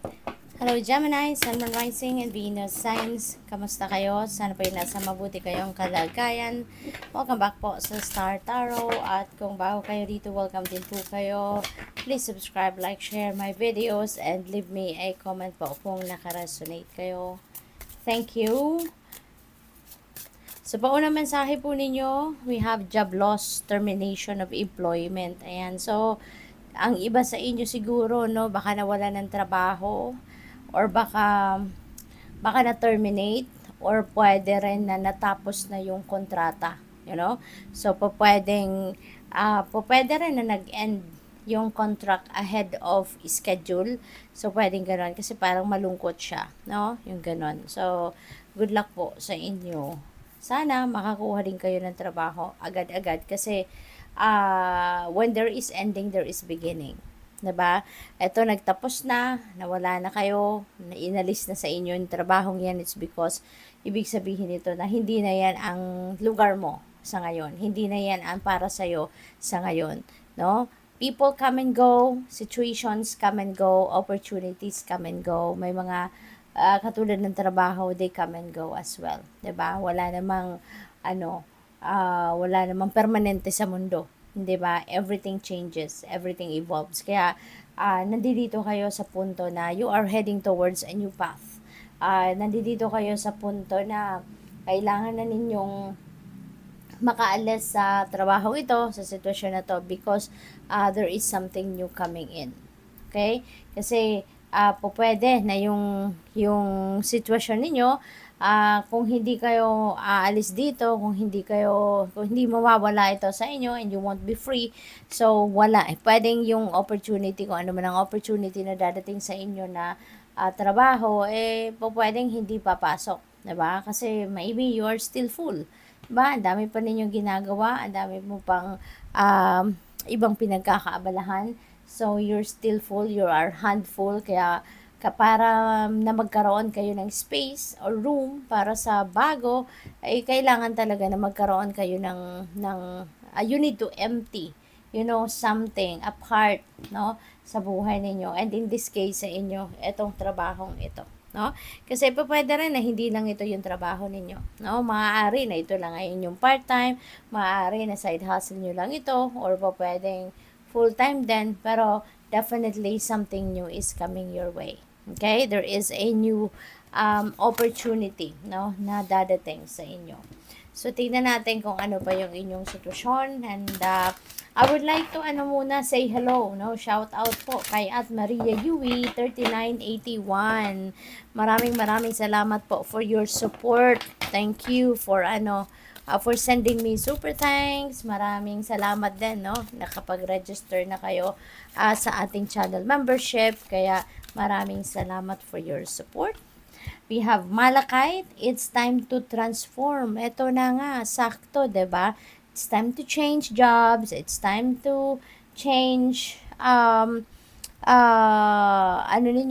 Hello Gemini, Sun, Moon, Rising, and Venus signs. Kamusta kayo? Sana po nasa mabuti kayong kalagayan. Welcome back po sa Star Tarot. At kung bago kayo dito, welcome din po kayo. Please subscribe, like, share my videos, and leave me a comment po kung nakaresonate kayo. Thank you. Sa paunang mensahe po ninyo, we have job loss, termination of employment. Ayan, so ang iba sa inyo siguro, no, baka nawala ng trabaho, or baka na-terminate, or pwede rin na natapos na yung kontrata, you know? So, pwede rin na nag-end yung contract ahead of schedule. So, pwedeng gano'n kasi parang malungkot siya, no? Yung gano'n. So, good luck po sa inyo. Sana makakuha din kayo ng trabaho agad-agad kasi when there is ending, there is beginning. 'Di ba? Ito nagtapos na, nawala na kayo, inalis na sa inyo yung trabahong yan, it's because ibig sabihin nito na hindi na yan ang lugar mo sa ngayon. Hindi na yan ang para sa iyo sa ngayon, no? People come and go, situations come and go, opportunities come and go. May mga katulad ng trabaho, they come and go as well, 'di ba? Wala namang permanente sa mundo. 'Di ba? Everything changes, everything evolves. Kaya nandito kayo sa punto na you are heading towards a new path. Nandito kayo sa punto na kailangan na ninyong makaalis sa trabaho ito, sa sitwasyon na to, because there is something new coming in. Okay? Kasi pwede na yung sitwasyon ninyo, kung hindi kayo aalis dito, kung hindi mawawala ito sa inyo and you won't be free, so wala. Pwedeng yung opportunity, kung ano man ang opportunity na dadating sa inyo na trabaho, pwedeng hindi papasok. Diba? Kasi maybe you are still full. Diba? Ang dami pa ninyong ginagawa, ang dami mo pang ibang pinagkakaabalahan. So, you're still full, you are handful, kaya para na magkaroon kayo ng space or room para sa bago, ay kailangan talaga na magkaroon kayo you need to empty, something, a part, no, sa buhay ninyo. And in this case, sa inyo, etong trabahong ito, no? Kasi pwede rin na hindi lang ito yung trabaho ninyo, no? Maaari na ito lang ay inyong part-time, maaari na side hustle nyo lang ito, or pwedeng full-time din, pero definitely something new is coming your way. Okay? There is a new opportunity, no, na dadating sa inyo. So, tingnan natin kung ano pa yung inyong sitwasyon. And I would like to say hello, no? Shout out po kay Maria Yui 3981. Maraming salamat po for your support. Thank you for for sending me super thanks. Maraming salamat din, no? Nakapag-register na kayo sa ating channel membership. Kaya maraming salamat for your support. We have Malachite, it's time to transform. Ito na nga, sakto, 'di ba? It's time to change jobs. It's time to change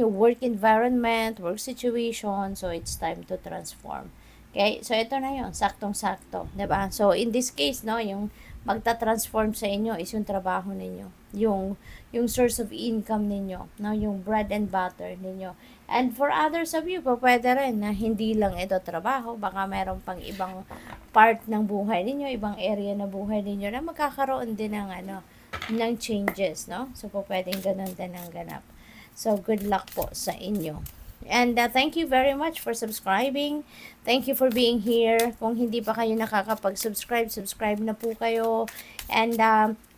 work environment, work situation. So, it's time to transform. Okay? So, ito na yon, saktong-sakto. 'Di ba? So, in this case, no, yung magta-transform sa inyo is yung trabaho ninyo. Yung source of income ninyo. No? Yung bread and butter ninyo. And for others of you, pwede rin na hindi lang ito trabaho. Baka meron pang ibang part ng buhay ninyo, ibang area na buhay ninyo na magkakaroon din ng changes, no? So, pwedeng ganun din ang ganap. So, good luck po sa inyo. And thank you very much for subscribing. Thank you for being here. Kung hindi pa kayo nakakapag-subscribe, subscribe na po kayo. And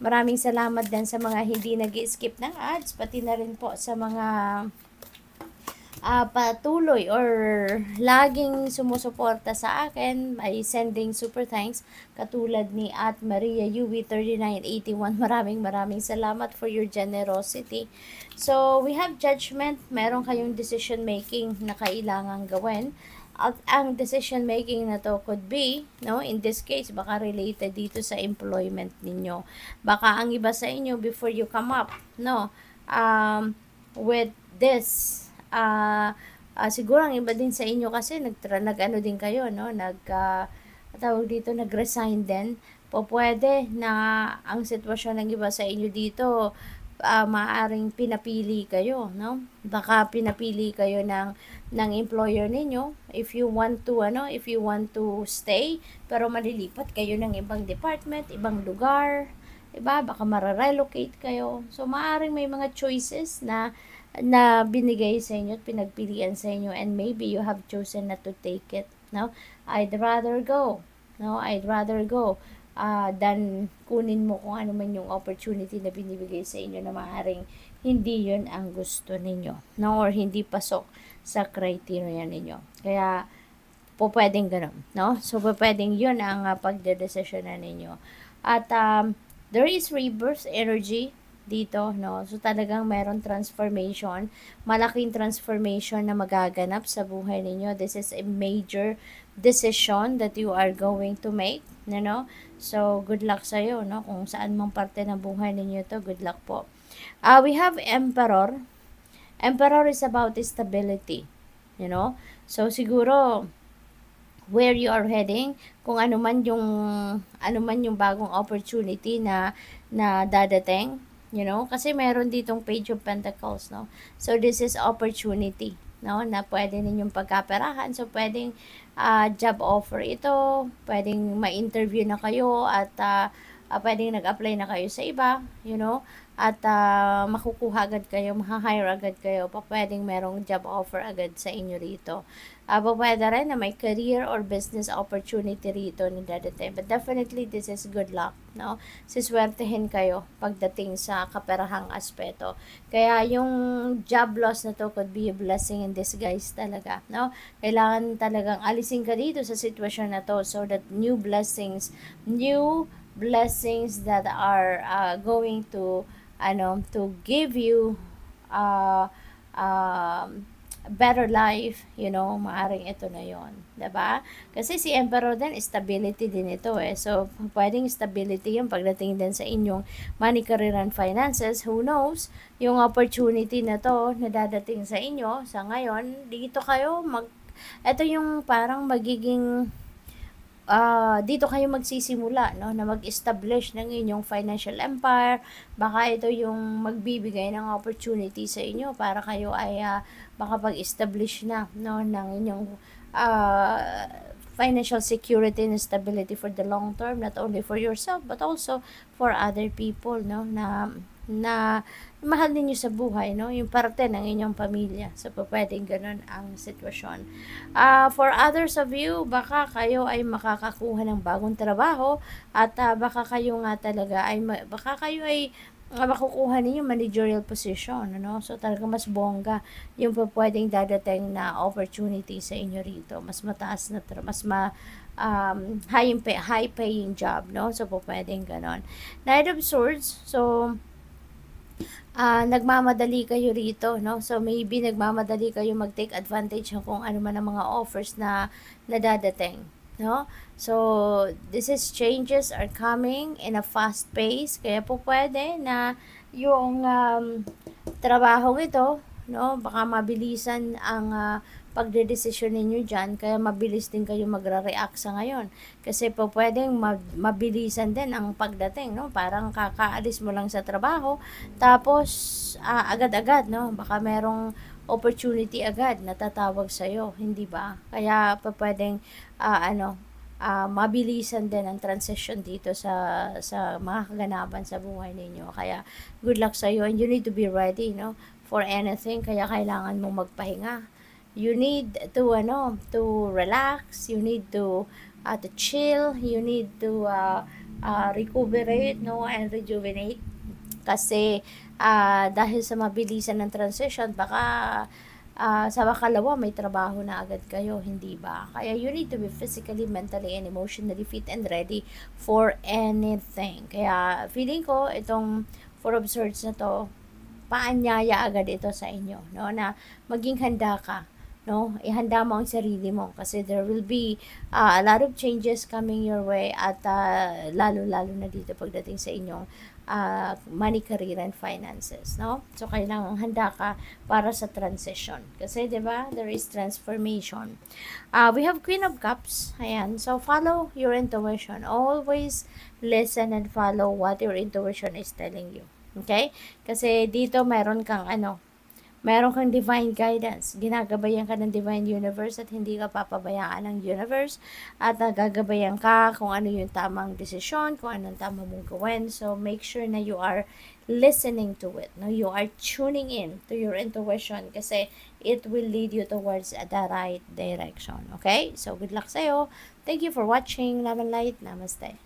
maraming salamat din sa mga hindi nag-skip ng ads, pati na rin po sa mga patuloy or laging sumusuporta sa akin by sending super thanks, katulad ni Maria Yui 3981. Maraming salamat for your generosity. So, we have judgment. Meron kayong decision making na kailangan gawin. At ang decision making na to could be, no, in this case, baka related dito sa employment ninyo. Baka ang iba sa inyo, before you come up, no, with this, siguro ang iba din sa inyo kasi din kayo, no, nag-resign din. Pwede na ang sitwasyon ng iba sa inyo dito, maaring pinapili kayo, no? Baka pinapili kayo ng employer ninyo if you want to if you want to stay, pero malilipat kayo ng ibang department, ibang lugar, diba? Baka mara-relocate kayo. So maaring may mga choices na binigay sa inyo at pinagpilian sa inyo, and maybe you have chosen not to take it, no? I'd rather go, than kunin mo kung ano man yung opportunity na binibigay sa inyo na maaaring hindi yun ang gusto ninyo, no? Or hindi pasok sa criteria ninyo. Kaya po pwedeng ganun, no? So po pwedeng yun ang pagdedesisyon na ninyo. At there is rebirth energy dito, no? So talagang meron transformation, malaking transformation na magaganap sa buhay ninyo. This is a major decision that you are going to make, no? So good luck sa iyo, no? Kung saan mang parte ng buhay ninyo to, good luck po. We have Emperor. Emperor is about stability, you know? So siguro where you are heading, kung ano man yung bagong opportunity na dadating, you know, kasi meron ditong Page of Pentacles, no? So this is opportunity, no, na pwede ninyong pagkaperahan. So pwedeng job offer ito, pwedeng ma-interview na kayo, at pwedeng nag-apply na kayo sa iba, you know, at makukuha agad kayo, ma-hire agad kayo, pwedeng merong job offer agad sa inyo rito. Pwede rin na may career or business opportunity rito na dadating. But definitely, this is good luck, no? Siswertehin kayo pagdating sa kaperahang aspeto. Kaya yung job loss na to could be a blessing in disguise talaga, no? Kailangan talagang alisin ka dito sa sitwasyon na to so that new blessings that are going to give you better life, you know, maaring ito na yon, diba? Kasi si Emperor din, stability din ito eh. So, pwedeng stability yung pagdating din sa inyong money, career, and finances. Who knows, yung opportunity na to na dadating sa inyo, sa ngayon, dito kayo ito yung parang magiging dito kayo magsisimula, no, na mag-establish ng inyong financial empire. Baka ito yung magbibigay ng opportunity sa inyo para kayo ay makapag-establish na, no, ng inyong financial security and stability for the long term, not only for yourself but also for other people, no, na mahal ninyo sa buhay, no, yung parte ng inyong pamilya. So pwedeng ganun ang sitwasyon. For others of you, baka kayo ay makakakuha ng bagong trabaho, at baka kayo ay makukuha ninyo managerial position, ano? So talaga mas bongga yung pwedeng dadating na opportunity sa inyo rito. Mas mataas na high paying job, no? So pwedeng ganon. Knight of Swords, so nagmamadali kayo rito, no? So maybe nagmamadali kayo mag-take advantage ng kung ano man ang mga offers na dadating, no? So this is changes are coming in a fast pace, kaya po pwede na yung trabaho ito, no, baka mabilisan ang pagdedesisyon ninyo dyan, kaya mabilis din kayo magre-react sa ngayon. Kasi po pwedeng mabilisan din ang pagdating, no? Parang kakaalis mo lang sa trabaho, tapos agad-agad, no? Baka merong opportunity agad na tatawag sa'yo, hindi ba? Kaya po pwedeng mabilisan din ang transition dito sa mga kaganapan sa buhay ninyo. Kaya good luck sa iyo, and you need to be ready, no, for anything. Kaya kailangan mong magpahinga. You need to relax, you need to chill, you need to recuperate, no, and rejuvenate. Kasi dahil sa mabilisan ng transition, baka sa makalawa may trabaho na agad kayo, hindi ba? Kaya you need to be physically, mentally, and emotionally fit and ready for anything. Kaya feeling ko itong Four of Swords na to, paanyaya agad ito sa inyo, no, na maging handa ka, no, ihanda mo ang sarili mo, kasi there will be a lot of changes coming your way, at lalo na dito pagdating sa inyong money, career, and finances, no? So kailangan handa ka para sa transition, kasi 'di ba, there is transformation. We have Queen of Cups. Ayan, so follow your intuition, always listen and follow what your intuition is telling you. Okay? Kasi dito meron kang divine guidance. Ginagabayan ka ng divine universe at hindi ka papabayaan ng universe at gagabayan ka kung ano yung tamang desisyon, kung anong tama mong gawin. So, make sure na you are listening to it. No? You are tuning in to your intuition kasi it will lead you towards the right direction. Okay? So, good luck sa'yo. Thank you for watching. Love and light. Namaste.